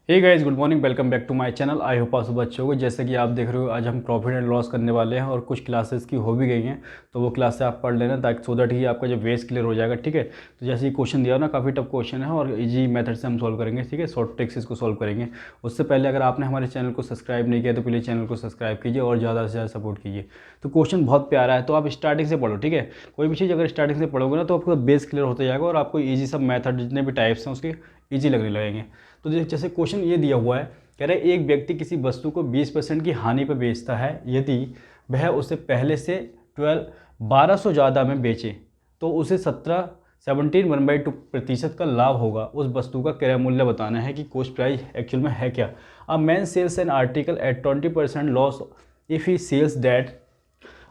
Hey guys, good morning. Welcome back to my channel. I hope आप सब अच्छे होंगे। जैसे कि आप देख रहे हो, आज हम प्रॉफिट एंड लॉस करने वाले हैं और कुछ क्लासेस की हो भी गई हैं, तो वो क्लास आप पढ़ लेना ताकि सो दैट ही आपका जो बेस क्लियर हो जाएगा। ठीक है, तो जैसे ये क्वेश्चन दिया ना, काफ़ी टफ क्वेश्चन है और इजी मेथड से हम सॉल्व करेंगे। ठीक है, शॉर्ट ट्रिक्स इसको सॉल्व करेंगे। उससे पहले अगर आपने हमारे चैनल को सब्सक्राइब नहीं किया तो प्लीज़ चैनल को सब्सक्राइब कीजिए और ज़्यादा से ज़्यादा सपोर्ट कीजिए। तो क्वेश्चन बहुत प्यारा है, तो आप स्टार्टिंग से पढ़ो। ठीक है, कोई भी चीज़ अगर स्टार्टिंग से पढ़ोगे ना तो आपका बेस क्लियर होता जाएगा और आपको ईजी सब मेथड जितने भी टाइप्स हैं उसके ईजी लगने लगेंगे। तो जैसे क्वेश्चन ये दिया हुआ है, कह रहे एक व्यक्ति किसी वस्तु को 20% की हानि पर बेचता है। यदि वह उसे पहले से 1200 ज़्यादा में बेचे तो उसे 17.1/2% का लाभ होगा। उस वस्तु का क्रय मूल्य बताना है कि कॉस्ट प्राइस एक्चुअल में है क्या। A man sells an article at 20% loss if he sells that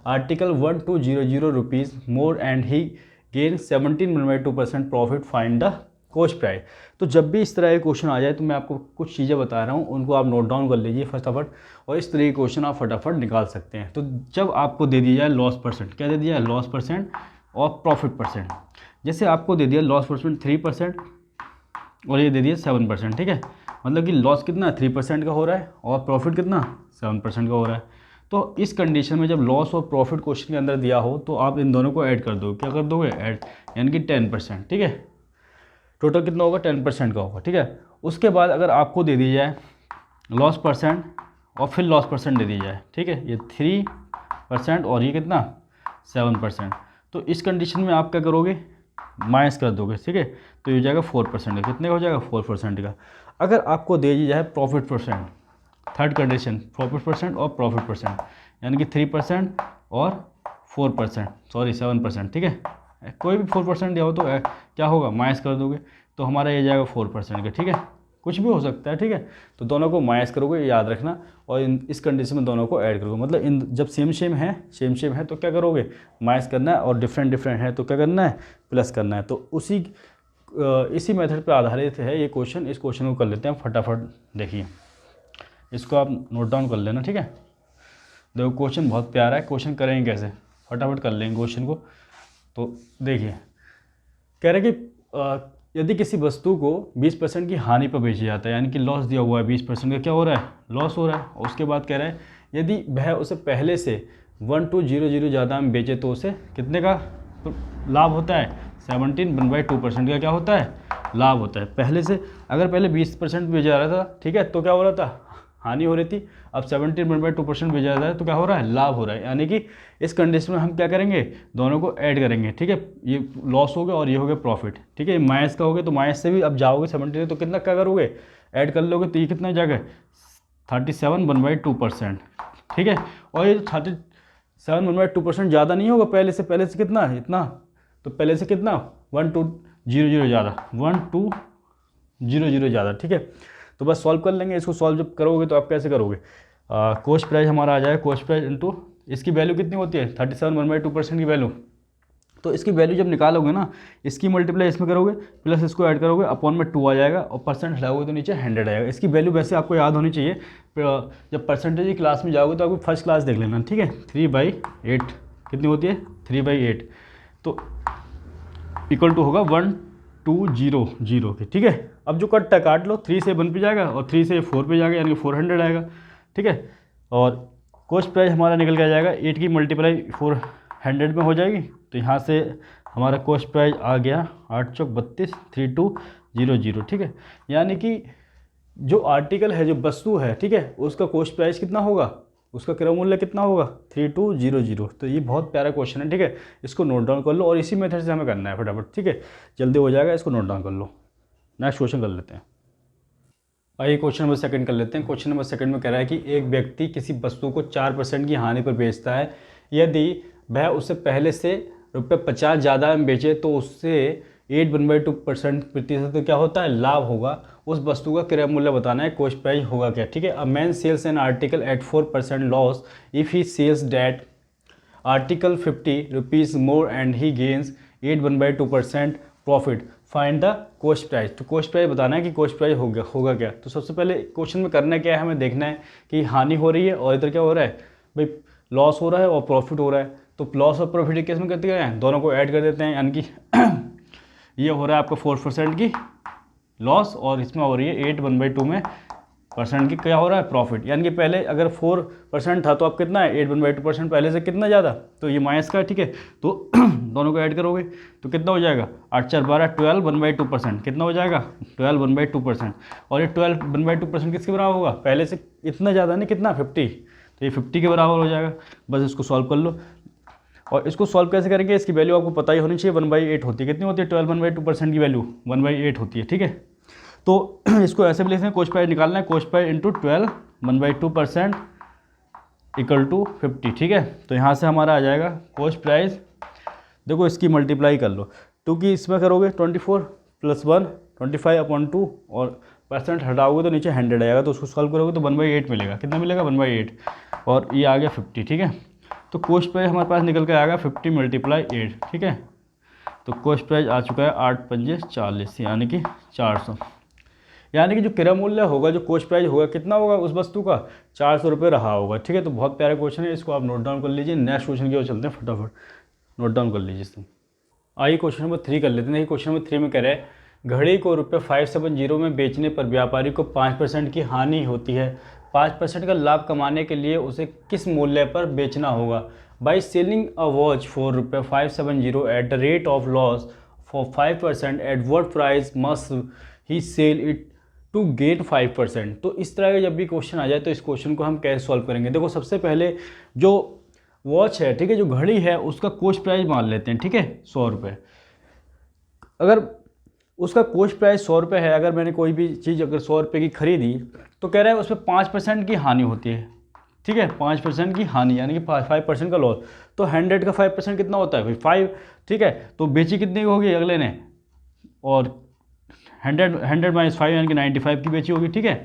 article 1200 rupees more and he gain 17.2% profit, find the cost price. तो जब भी इस तरह के क्वेश्चन आ जाए तो मैं आपको कुछ चीज़ें बता रहा हूँ, उनको आप नोट डाउन कर लीजिए फटाफट और इस तरह के क्वेश्चन आप फटाफट निकाल सकते हैं। तो जब आपको दे दिया जाए लॉस परसेंट, क्या दे दिया है, लॉस परसेंट और प्रॉफिट परसेंट। जैसे आपको दे दिया लॉस परसेंट 3% और ये दे दिया 7%। ठीक है, मतलब कि लॉस कितना 3% का हो रहा है और प्रॉफिट कितना 7% का हो रहा है। तो इस कंडीशन में जब लॉस और प्रॉफिट क्वेश्चन के अंदर दिया हो तो आप इन दोनों को ऐड कर दो। क्या कर दोगे, ऐड, यानी कि 10%। ठीक है, टोटल कितना होगा, 10% का होगा। ठीक है, उसके बाद अगर आपको दे दी जाए लॉस परसेंट और फिर लॉस परसेंट दे दी जाए, ठीक है, ये 3% और ये कितना 7%, तो इस कंडीशन में आप क्या करोगे, माइनस कर दोगे। ठीक है, तो ये हो जाएगा 4% का। कितने का हो जाएगा, 4% का। अगर आपको दे दी जाए profit percent, third condition, profit percent और प्रॉफिट परसेंट, यानी कि 3% और 4%, सॉरी 7%। ठीक है, कोई भी 4% दिया हो तो क्या होगा, माइनस कर दोगे, तो हमारा ये जाएगा 4% का। ठीक है, कुछ भी हो सकता है। ठीक है, तो दोनों को माइनस करोगे, ये याद रखना, और इस कंडीशन में दोनों को ऐड करोगे। मतलब इन जब सेम सेम है तो क्या करोगे, माइनस करना है, और डिफरेंट है तो क्या करना है, प्लस करना है। तो इसी मेथड पे आधारित है ये क्वेश्चन। इस क्वेश्चन को कर लेते हैं फटाफट। देखिए, इसको आप नोट डाउन कर लेना। ठीक है, देखो क्वेश्चन बहुत प्यारा है। क्वेश्चन करेंगे कैसे, फटाफट कर लेंगे क्वेश्चन को। तो देखिए, कह रहे कि यदि किसी वस्तु को 20% की हानि पर बेचा जाता है, यानी कि लॉस दिया हुआ है, 20% का क्या हो रहा है, लॉस हो रहा है। और उसके बाद कह रहा है यदि वह उसे पहले से 1200 ज़्यादा में बेचे तो उसे कितने का लाभ होता है, 17.1/2% का क्या होता है, लाभ होता है। पहले से अगर पहले 20% बेचा जा रहा था, ठीक है, तो क्या हो रहा था, हानि हो रही थी। अब 17.2% बेचा जा रहा है तो क्या हो रहा है, लाभ हो रहा है। यानी कि इस कंडीशन में हम क्या करेंगे, दोनों को ऐड करेंगे। ठीक है, ये लॉस हो गया और ये हो गया प्रॉफिट। ठीक है, माइनस का हो गया तो माइनस से भी अब जाओगे 17, तो कितना क्या करोगे, ऐड कर लोगे, तो ये कितना जाएगा, 37.1/2%। ठीक है, और ये 37.1/2% ज़्यादा नहीं होगा पहले से कितना, इतना, तो पहले से कितना 1200 ज़्यादा, 1200 ज़्यादा। ठीक है, तो बस सॉल्व कर लेंगे इसको। सॉल्व जब करोगे तो आप कैसे करोगे, कॉस्ट प्राइस हमारा आ जाएगा, कॉस्ट प्राइस इंटू इसकी वैल्यू कितनी होती है, 37.1/2% की वैल्यू। तो इसकी वैल्यू जब निकालोगे ना, इसकी मल्टीप्लाई इसमें करोगे, प्लस इसको ऐड करोगे, अपॉन में 2 आ जाएगा, और परसेंट हटाओगे तो नीचे 100 आएगा। इसकी वैल्यू वैसे आपको याद होनी चाहिए। जब परसेंटेज की क्लास में जाओगे तो आपको फर्स्ट क्लास देख लेना। ठीक है, 3/8 कितनी होती है, 3/8, तो इक्वल टू होगा 1200 के। ठीक है, अब जो कट काट लो, 3 से 1 पे जाएगा और 3 से 4 पे जाएगा, यानी कि 400 आएगा। ठीक है, और कॉस्ट प्राइस हमारा निकल के आ जाएगा, 8 की मल्टीप्लाई 400 में हो जाएगी, तो यहाँ से हमारा कॉस्ट प्राइस आ गया 8 चौक 32, 3200। ठीक है, यानी कि जो आर्टिकल है, जो वस्तु है, ठीक है, उसका कॉस्ट प्राइस कितना होगा, उसका क्रय मूल्य कितना होगा, 3200। तो ये बहुत प्यारा क्वेश्चन है। ठीक है, इसको नोट डाउन कर लो और इसी मेथड से हमें करना है फटाफट। ठीक है, जल्दी हो जाएगा, इसको नोट डाउन कर लो। नेक्स्ट क्वेश्चन कर लेते हैं। आइए क्वेश्चन नंबर सेकंड कर लेते हैं। क्वेश्चन नंबर सेकंड में कह रहा है कि एक व्यक्ति किसी वस्तु को 4% की हानि पर बेचता है। यदि वह उसे पहले से ₹50 ज़्यादा में बेचे तो उससे 8.2% प्रतिशत तो क्या होता है, लाभ होगा। उस वस्तु का क्रय मूल्य बताना है, कॉस्ट प्राइस होगा क्या। ठीक है, a man sells an article at 4% loss if he sells that article 50 rupees more and he gains 8.2% profit, find the cost price. तो कॉस्ट प्राइस बताना है कि कॉस्ट प्राइस होगा क्या। तो सबसे पहले क्वेश्चन में करना क्या है, हमें देखना है कि हानि हो रही है और इधर क्या हो रहा है, भाई लॉस हो रहा है और प्रॉफिट हो रहा है। तो लॉस और प्रॉफिट के केस में करते हैं, दोनों को ऐड कर देते हैं, यानी कि ये हो रहा है आपका 4% की लॉस और इसमें हो रही है 8/2 में परसेंट की क्या हो रहा है, प्रॉफिट। यानी कि पहले अगर 4% था तो अब कितना है 8/2% पहले से कितना ज़्यादा, तो ये माइनस का है, ठीक है। तो दोनों को ऐड करोगे तो कितना हो जाएगा, 8 4 12, 12 1/2%, कितना हो जाएगा 12 1/2%। और ये 12 1/2% किसके बराबर होगा, पहले से इतना ज़्यादा नहीं, कितना 50, तो ये 50 के बराबर हो जाएगा। बस इसको सॉल्व कर लो। और इसको सॉल्व कैसे करेंगे, इसकी वैल्यू आपको पता ही होनी चाहिए, 1/8 होती है। कितनी होती है 12 1/2% की वैल्यू 1/8 होती है, ठीक है। तो इसको ऐसे भी लिखते हैं, कोस्ट प्राइस निकालना है, cost price into 12 1/2% equal to 50, ठीक है। तो यहाँ से हमारा आ जाएगा कोस्ट प्राइस, देखो इसकी मल्टीप्लाई कर लो, क्योंकि इसमें करोगे 24 + 1 25/2 और परसेंट हटाओगे तो नीचे 100 आएगा, तो उसको सॉल्व करोगे तो 1/8 मिलेगा। कितना मिलेगा 1/8, और ये आ गया 50, ठीक है। तो कोस्ट प्राइस हमारे पास निकल के आएगा 50 × 8, ठीक है। तो कोस्ट प्राइस आ चुका है 8 पंजे 40, यानी कि 400। यानी कि जो क्रय मूल्य होगा, जो कोस्ट प्राइस होगा, कितना होगा उस वस्तु का, 400 रुपये रहा होगा, ठीक है। तो बहुत प्यारा क्वेश्चन है, इसको आप नोट डाउन कर लीजिए। नेक्स्ट क्वेश्चन की ओर चलते हैं, फटाफट नोट डाउन कर लीजिए इसमें। आइए क्वेश्चन नंबर 3 कर लेते हैं। क्वेश्चन नंबर 3 में कह रहे हैं, घड़ी को ₹570 में बेचने पर व्यापारी को 5% की हानि होती है। 5% का लाभ कमाने के लिए उसे किस मूल्य पर बेचना होगा। By selling a watch for ₹570 at the rate of loss for 5%, at what price must he sell it to gain 5%। तो इस तरह का जब भी क्वेश्चन आ जाए तो इस क्वेश्चन को हम कैसे सॉल्व करेंगे। देखो सबसे पहले जो वॉच है, ठीक है, जो घड़ी है, उसका कोस्ट प्राइस मान लेते हैं, ठीक है, 100 रुपये। अगर उसका कोस्ट प्राइस 100 रुपये है, अगर मैंने कोई भी चीज़ अगर 100 रुपये की खरीदी, तो कह रहा है उसमें 5% की हानि होती है, ठीक है, 5% की हानि, यानी कि 5% का लॉस। तो 100 का 5% कितना होता है भाई 5, ठीक है। तो बेची कितनी की होगी अगले ने, और 100 - 5 यानी कि 95 की बेची होगी, ठीक है।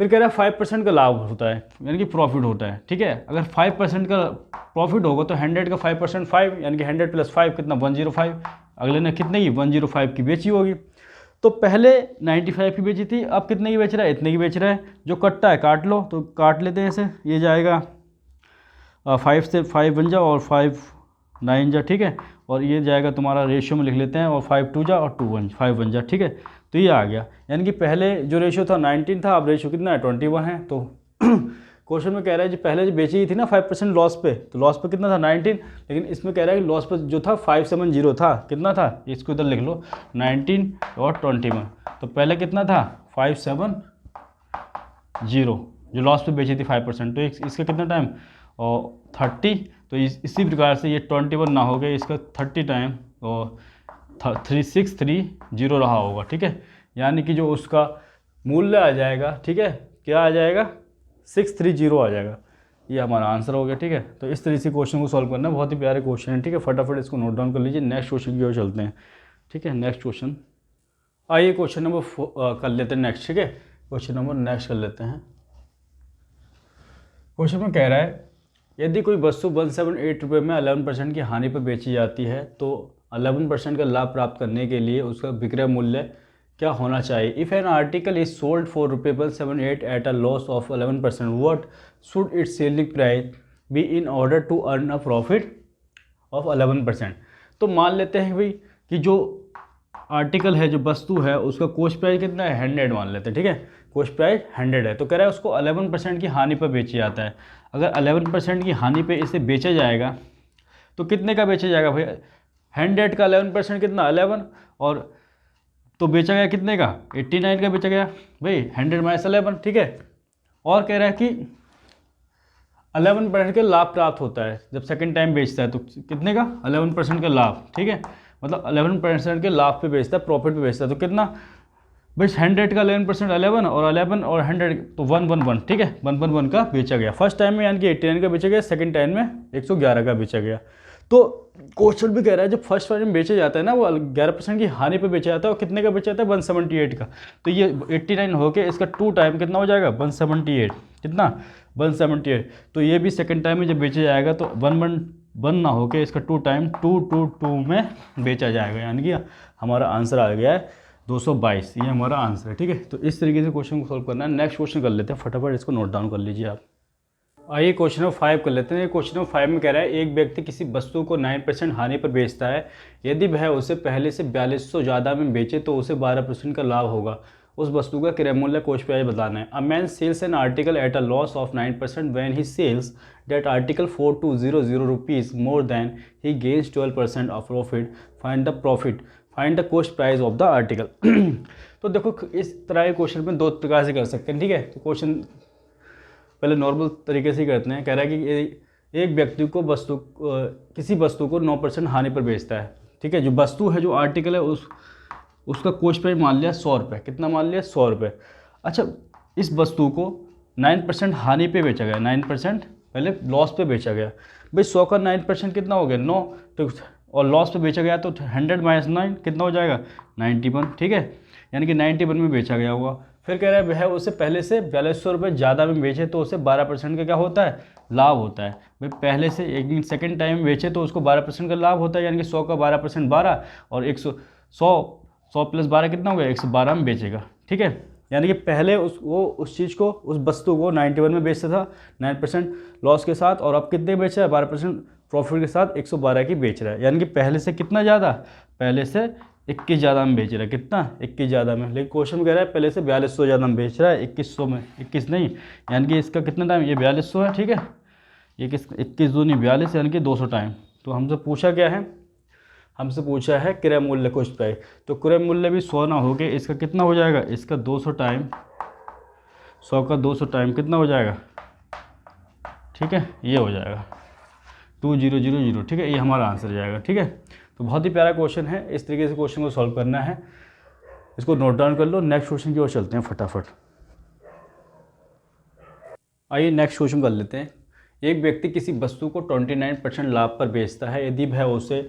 फिर कह रहा है 5% का लाभ होता है, यानी कि प्रॉफिट होता है, ठीक है। अगर 5% का प्रॉफिट होगा तो 100 का 5% 5, यानी कि 100 + 5 कितना 105, अगले ने कितने की 105 की बेची होगी। तो पहले 95 की बेची थी, अब कितने की बेच रहा है, इतने की बेच रहा है। जो कटता है काट लो, तो काट लेते हैं ऐसे, ये जाएगा 5 से 5 बन जा और 5 9 जा, ठीक है। और ये जाएगा तुम्हारा रेशियो में लिख लेते हैं, और 5 2 जा और 5 बन जा, ठीक है। तो ये आ गया, यानी कि पहले जो रेशियो था 19 था, अब रेशियो कितना है 21 है। तो क्वेश्चन में कह रहा है जो पहले जो बेची थी ना 5% लॉस पे, तो लॉस पे कितना था 19, लेकिन इसमें कह रहा है कि लॉस पे जो था 570 था, कितना था, इसको इधर लिख लो 19 और 21। तो पहले कितना था 570 जो लॉस पे बेची थी 5%, तो इसका कितना टाइम और 30। तो इसी प्रकार से ये 21 ना हो गया, इसका 30 टाइम और 3630 रहा होगा, ठीक है। यानी कि जो उसका मूल्य आ जाएगा, ठीक है, क्या आ जाएगा 630 आ जाएगा। ये हमारा आंसर हो गया, ठीक है। तो इस तरीके से क्वेश्चन को सॉल्व करना, बहुत ही प्यारे क्वेश्चन है, ठीक है। फटाफट इसको नोट डाउन कर लीजिए। नेक्स्ट क्वेश्चन की ओर चलते हैं, ठीक है। नेक्स्ट क्वेश्चन, आइए क्वेश्चन नंबर कर लेते हैं नेक्स्ट, ठीक है। क्वेश्चन नंबर नेक्स्ट कर लेते हैं। क्वेश्चन में कह रहा है, यदि कोई वस्तु 178 रुपये में 11% की हानि पर बेची जाती है, तो 11% का लाभ प्राप्त करने के लिए उसका विक्रय मूल्य क्या होना चाहिए। If an article is sold for ₹178 at a loss of 11%, what should its selling price be in order to earn a profit of 11%। तो मान लेते हैं भाई कि जो आर्टिकल है, जो वस्तु है, उसका कोस्ट प्राइस कितना है 100 मान लेते हैं, ठीक है। कोस्ट प्राइस 100 है, तो कह रहा है उसको 11% की हानि पर बेचा जाता है। अगर 11% की हानि पे इसे बेचा जाएगा तो कितने का बेचा जाएगा भाई, 100 का 11% कितना 11, और तो बेचा गया कितने का 89 का बेचा गया भाई, 100 - 11, ठीक है। और कह रहा है कि 11% का लाभ प्राप्त होता है जब सेकंड टाइम बेचता है, तो कितने का 11% का लाभ, ठीक है। मतलब 11% के लाभ पे बेचता है, प्रॉफिट पे बेचता है, तो कितना भाई 100 का 11% 11 और 11 और 100 तो 111, ठीक है, 111 का बेचा गया फर्स्ट टाइम में, यानी कि 89 का बेचा गया, सेकंड टाइम में 111 का बेचा गया। तो क्वेश्चन भी कह रहा है जब फर्स्ट टाइम बेचा जाता है ना, वो 11% की हानि पे बेचा जाता है, और कितने का बेचा जाता है 178 का। तो ये 89 हो के इसका 2 टाइम कितना हो जाएगा 178, कितना 178। तो ये भी सेकंड टाइम में जब बेचा जाएगा तो 1 ना हो के इसका 2 टाइम 2 में बेचा जाएगा, यानी कि हमारा आंसर आ गया है 222। ये हमारा आंसर है, ठीक है। तो इस तरीके से क्वेश्चन को सॉल्व करना है। नेक्स्ट क्वेश्चन कर लेते हैं, फटाफट इसको नोट डाउन कर लीजिए आप। आइए क्वेश्चन नंबर 5 कर लेते हैं। क्वेश्चन नंबर 5 में कह रहा है, एक व्यक्ति किसी वस्तु को 9% हानि पर बेचता है। यदि वह उसे पहले से 4200 ज़्यादा में बेचे तो उसे 12% का लाभ होगा। उस वस्तु का क्रय मूल्य कॉस्ट प्राइस बताना है। A man sells an article at a loss of 9% when he sells that article 4200 rupees more then he gains 12% of profit. Find the cost price of the article. तो देखो इस तरह के क्वेश्चन में दो प्रकार से कर सकते हैं, ठीक है। तो क्वेश्चन पहले नॉर्मल तरीके से ही करते हैं। कह रहा है कि एक व्यक्ति को किसी वस्तु को 9% हानि पर बेचता है, ठीक है। जो वस्तु है, जो आर्टिकल है, उसका कॉस्ट प्राइस मान लिया 100 रुपये। कितना मान लिया? 100 रुपये। अच्छा, इस वस्तु को 9% हानि पे बेचा गया, 9% पहले लॉस पे बेचा गया। भाई 100 का 9% कितना हो गया? 9। तो और लॉस पे बेचा गया तो 100 - 9 कितना हो जाएगा? 91, ठीक है। यानी कि 91 में बेचा गया होगा। फिर कह रहा है वह उसे पहले से 4200 रुपये ज़्यादा में बेचे तो उसे 12% का क्या होता है? लाभ होता है। भाई पहले से एक सेकेंड टाइम बेचे तो उसको 12% का लाभ होता है। यानी कि 100 का 12% 12 और 100 प्लस 12 कितना हो गया? 112 में बेचेगा, ठीक है। यानी कि पहले उस चीज़ को, उस वस्तु को 91 में बेचता था 9% लॉस के साथ, और अब कितने बेच रहा है? 12% प्रॉफिट के साथ 112 की बेच रहा है। यानी कि पहले से कितना ज़्यादा? पहले से 21 ज़्यादा में बेच रहा है। कितना? 21 ज़्यादा में। लेकिन क्वेश्चन कह रहा है पहले से 4200 ज़्यादा में बेच रहा है, 2100 में। 21 नहीं, यानी कि इसका कितना टाइम? ये 4200 है, ठीक है। ये 21 दूनी 42, यानी कि 200 टाइम। तो हमसे पूछा क्या है? हमसे पूछा है क्रय मूल्य कॉस्ट प्राइस। तो क्रय मूल्य भी 100 ना हो गए, इसका कितना हो जाएगा? इसका 200 टाइम, 100 का 200 टाइम कितना हो जाएगा? ठीक है, ये हो जाएगा 2000, ठीक है। ये हमारा आंसर हो जाएगा, ठीक है। तो बहुत ही प्यारा क्वेश्चन है। इस तरीके से क्वेश्चन को सॉल्व करना है। इसको नोट डाउन कर लो। नेक्स्ट क्वेश्चन की ओर चलते हैं फटाफट। आइए नेक्स्ट क्वेश्चन कर लेते हैं। एक व्यक्ति किसी वस्तु को 29% लाभ पर बेचता है। यदि वह उसे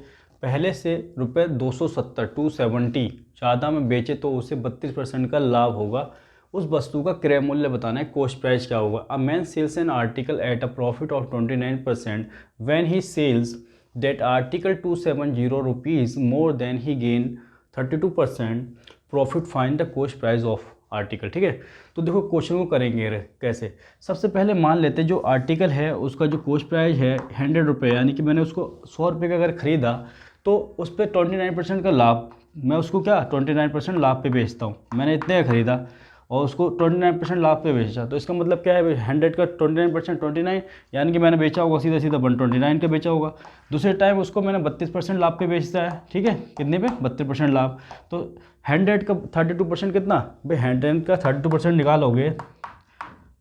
पहले से रुपये 270 ज़्यादा में बेचे तो उसे 32% का लाभ होगा। उस वस्तु का क्रय मूल्य बताना है, कॉस्ट प्राइस क्या होगा। A man sells an article at a profit of 29% when he sells that article 270 rupees more then he gain 32% profit. Find the cost price of article, ठीक है। तो देखो क्वेश्चन को करेंगे कैसे। सबसे पहले मान लेते हैं जो आर्टिकल है उसका जो कॉस्ट प्राइस है 100 रुपये, यानी कि मैंने उसको 100 रुपये का अगर ख़रीदा तो उस पर 29% का लाभ, मैं उसको क्या 29% लाभ पे बेचता हूँ। मैंने इतने का ख़रीदा और उसको 29% लाभ पे बेचा, तो इसका मतलब क्या है? 100 का 29% 29, यानी कि मैंने बेचा होगा सीधा सीधा 129 का बेचा होगा। दूसरे टाइम उसको मैंने 32% लाभ पे बेचता है, ठीक है। कितने पे? 32% लाभ। तो 100 का 32% कितना? भाई 100 का 32% निकालोगे,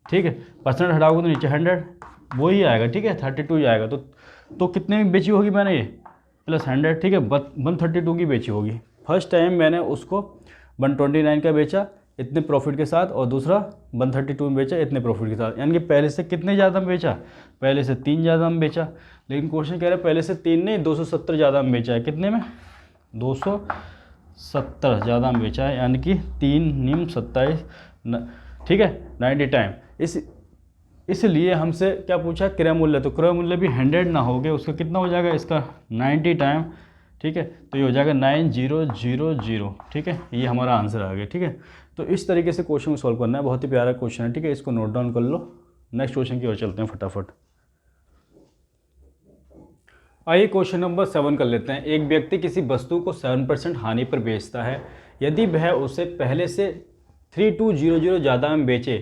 ठीक है, परसेंट हटाओगे तो नीचे 100 वो ही आएगा, ठीक है, 32 ही आएगा। तो कितने में बेची होगी मैंने? ये प्लस 100, ठीक है, 132 की बेची होगी। फर्स्ट टाइम मैंने उसको 129 का बेचा इतने प्रॉफिट के साथ, और दूसरा 132 में बेचा इतने प्रॉफिट के साथ। यानी कि पहले से कितने ज़्यादा में बेचा? पहले से 3 ज़्यादा में बेचा। लेकिन क्वेश्चन कह रहा है पहले से 3 नहीं 270 ज़्यादा में बेचा है। कितने में? 270 ज़्यादा में बेचा है, यानी कि 3 निम 27, ठीक है, 90 टाइम। इसलिए हमसे क्या पूछा? क्रय मूल्य। तो क्रय मूल्य भी 100 ना हो गए, उसका कितना हो जाएगा? इसका 90 टाइम, ठीक है। तो ये हो जाएगा 9000, ठीक है। ये हमारा आंसर आ गया, ठीक है। तो इस तरीके से क्वेश्चन को सॉल्व करना है। बहुत ही प्यारा क्वेश्चन है, ठीक है। इसको नोट डाउन कर लो। नेक्स्ट क्वेश्चन की ओर चलते हैं फटाफट। आइए क्वेश्चन नंबर 7 कर लेते हैं। एक व्यक्ति किसी वस्तु को 7% हानि पर बेचता है। यदि वह उसे पहले से 3200 ज़्यादा में बेचे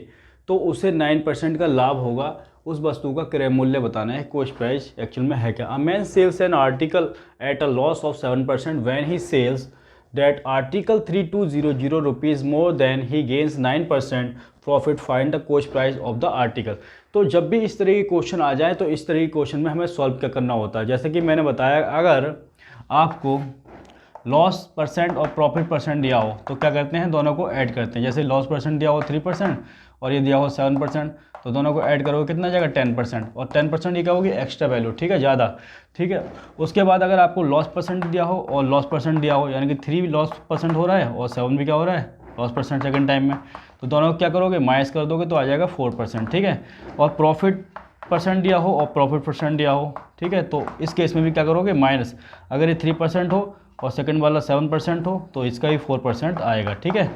तो उसे 9% का लाभ होगा। उस वस्तु का क्रय मूल्य बताना है, कॉस्ट प्राइस एक्चुअल में है क्या। A man sells an article at a loss of 7% when he sells that article 3200 rupees more then he gains 9% profit. Find the cost price of the article. तो जब भी इस तरह के क्वेश्चन आ जाए तो इस तरह के क्वेश्चन में हमें सॉल्व क्या करना होता है। जैसे कि मैंने बताया, अगर आपको लॉस परसेंट और प्रॉफिट परसेंट दिया हो तो क्या करते हैं? दोनों को ऐड करते हैं। जैसे लॉस परसेंट दिया हो 3% और ये दिया हो 7%, तो दोनों को ऐड करोगे कितना जाएगा? 10%। और 10% ये क्या होगी? एक्स्ट्रा वैल्यू, ठीक है, ज़्यादा, ठीक है। उसके बाद अगर आपको लॉस परसेंट दिया हो और लॉस परसेंट दिया हो, यानी कि 3 लॉस परसेंट हो रहा है और 7 भी क्या हो रहा है? लॉस परसेंट सेकेंड टाइम में, तो दोनों को क्या करोगे? माइनस कर दोगे तो आ जाएगा 4%, ठीक है। और प्रॉफिट परसेंट दिया हो और प्रॉफिट परसेंट दिया हो, ठीक है, तो इस केस में भी क्या करोगे? माइनस। अगर ये 3% हो और सेकंड वाला 7% हो तो इसका भी 4% आएगा, ठीक है,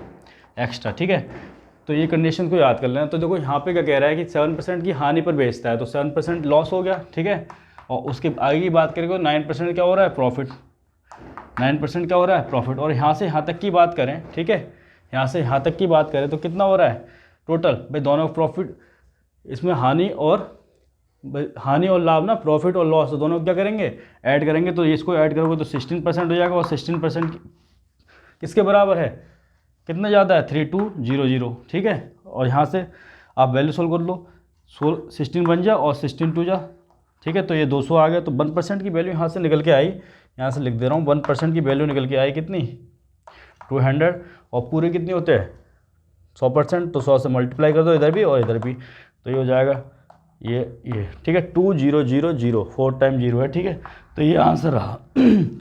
एक्स्ट्रा, ठीक है। तो ये कंडीशन को याद कर लेना। तो देखो यहाँ पे क्या कह रहा है कि 7% की हानि पर बेचता है, तो 7% लॉस हो गया, ठीक है। और उसके आगे की बात करें तो 9% क्या हो रहा है? प्रॉफिट। 9% क्या हो रहा है? प्रॉफिट। और यहाँ से यहाँ तक की बात करें, ठीक है, यहाँ से यहाँ तक की बात करें तो कितना हो रहा है टोटल भाई, दोनों प्रॉफिट, इसमें हानि और लाभ ना, प्रॉफिट और लॉस, तो दोनों क्या करेंगे ऐड करेंगे, तो इसको ऐड करोगे तो 16% हो जाएगा, और 16% किसके बराबर है, कितना ज़्यादा है 3200, ठीक है। और यहाँ से आप वैल्यू सोल्व कर लो, 16 बन जा और 16 2 जा, ठीक है, तो ये 200 आ गया। तो 1% की वैल्यू यहाँ से निकल के आई, यहाँ से लिख दे रहा हूँ 1% की वैल्यू निकल के आई कितनी 200, और पूरे कितने होते हैं 100%, तो 100 से मल्टीप्लाई कर दो इधर भी और इधर भी, तो ये हो जाएगा ये ठीक है 2000, 4 टाइम 0 है, ठीक है, तो ये आंसर रहा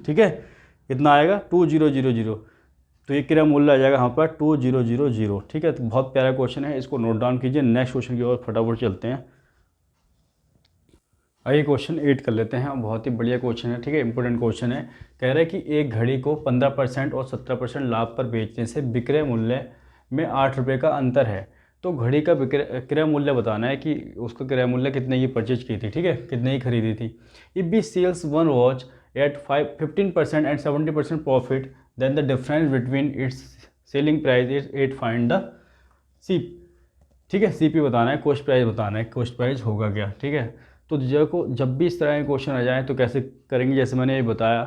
ठीक है, कितना आएगा 2000, तो ये क्रय मूल्य आ जाएगा यहाँ पर 2000, ठीक है। तो बहुत प्यारा क्वेश्चन है, इसको नोट डाउन कीजिए। नेक्स्ट क्वेश्चन की ओर फटाफट चलते हैं। आइए क्वेश्चन 8 कर लेते हैं, बहुत ही बढ़िया क्वेश्चन है, ठीक है, इंपॉर्टेंट क्वेश्चन है। कह रहा है कि एक घड़ी को 15% और 17% लाभ पर बेचने से विक्रय मूल्य में 8 रुपये का अंतर है, तो घड़ी का क्रय मूल्य बताना है कि उसका क्रय मूल्य कितने की परचेज की थी, ठीक है, कितने की खरीदी थी। If B sells one watch at 15% and 70% profit, then the difference between its selling price is 8, find the C, ठीक है, सीपी बताना है, कॉस्ट प्राइस बताना है, कॉस्ट प्राइस होगा क्या, ठीक है। तो जब भी इस तरह के क्वेश्चन आ जाए तो कैसे करेंगे, जैसे मैंने ये बताया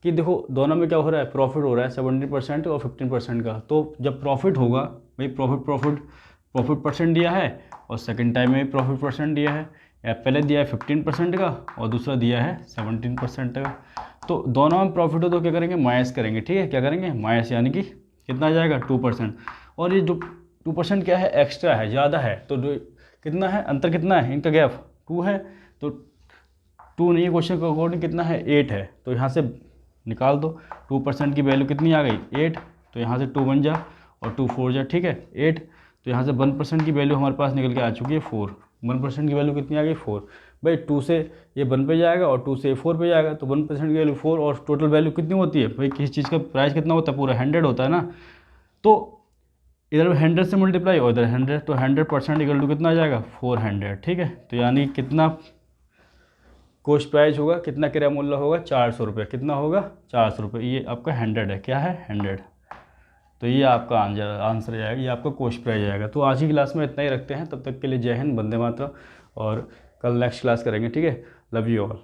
कि देखो दोनों में क्या हो रहा है, प्रॉफिट हो रहा है 70% और 15% का, तो जब प्रॉफिट होगा भाई, प्रॉफिट परसेंट दिया है, और सेकंड टाइम में प्रॉफिट परसेंट दिया है, या पहले दिया है 15% का और दूसरा दिया है 17% का, तो दोनों में प्रॉफिट हो तो क्या करेंगे माइनस करेंगे, ठीक है, क्या करेंगे माइनस, यानी कि कितना आ जाएगा 2%, और ये जो 2% क्या है एक्स्ट्रा है, ज़्यादा है, तो कितना है अंतर, कितना है इनका गैप 2 है, तो 2 नहीं, क्वेश्चन के अकॉर्डिंग कितना है 8 है, तो यहाँ से निकाल दो 2% की वैल्यू कितनी आ गई 8, तो यहाँ से 2 बन जा और 2 4 जा, ठीक है 8, तो यहाँ से 1% की वैल्यू हमारे पास निकल के आ चुकी है 4, 1% की वैल्यू कितनी आ गई 4, भाई 2 से ये 1 पे जाएगा और 2 से 4 पे जाएगा, तो 1% की वैल्यू 4, और टोटल वैल्यू कितनी होती है भाई, किसी चीज़ का प्राइस कितना होता है पूरा 100 होता है ना, तो इधर 100 से मल्टीप्लाई और इधर 100, तो 100% इक्वल टू कितना आ जाएगा 400, ठीक है, तो यानी कितना कॉस्ट प्राइस होगा, कितना क्रय मूल्य होगा 400 रुपये, कितना होगा 400 रुपये, ये आपका 100 है, क्या है 100, तो ये आपका आंसर जाएगा, ये आपका कॉस्ट प्राइस जाएगा। तो आज की क्लास में इतना ही रखते हैं, तब तक के लिए जय हिंद, वंदे मातरम, और कल नेक्स्ट क्लास करेंगे, ठीक है, लव यू ऑल।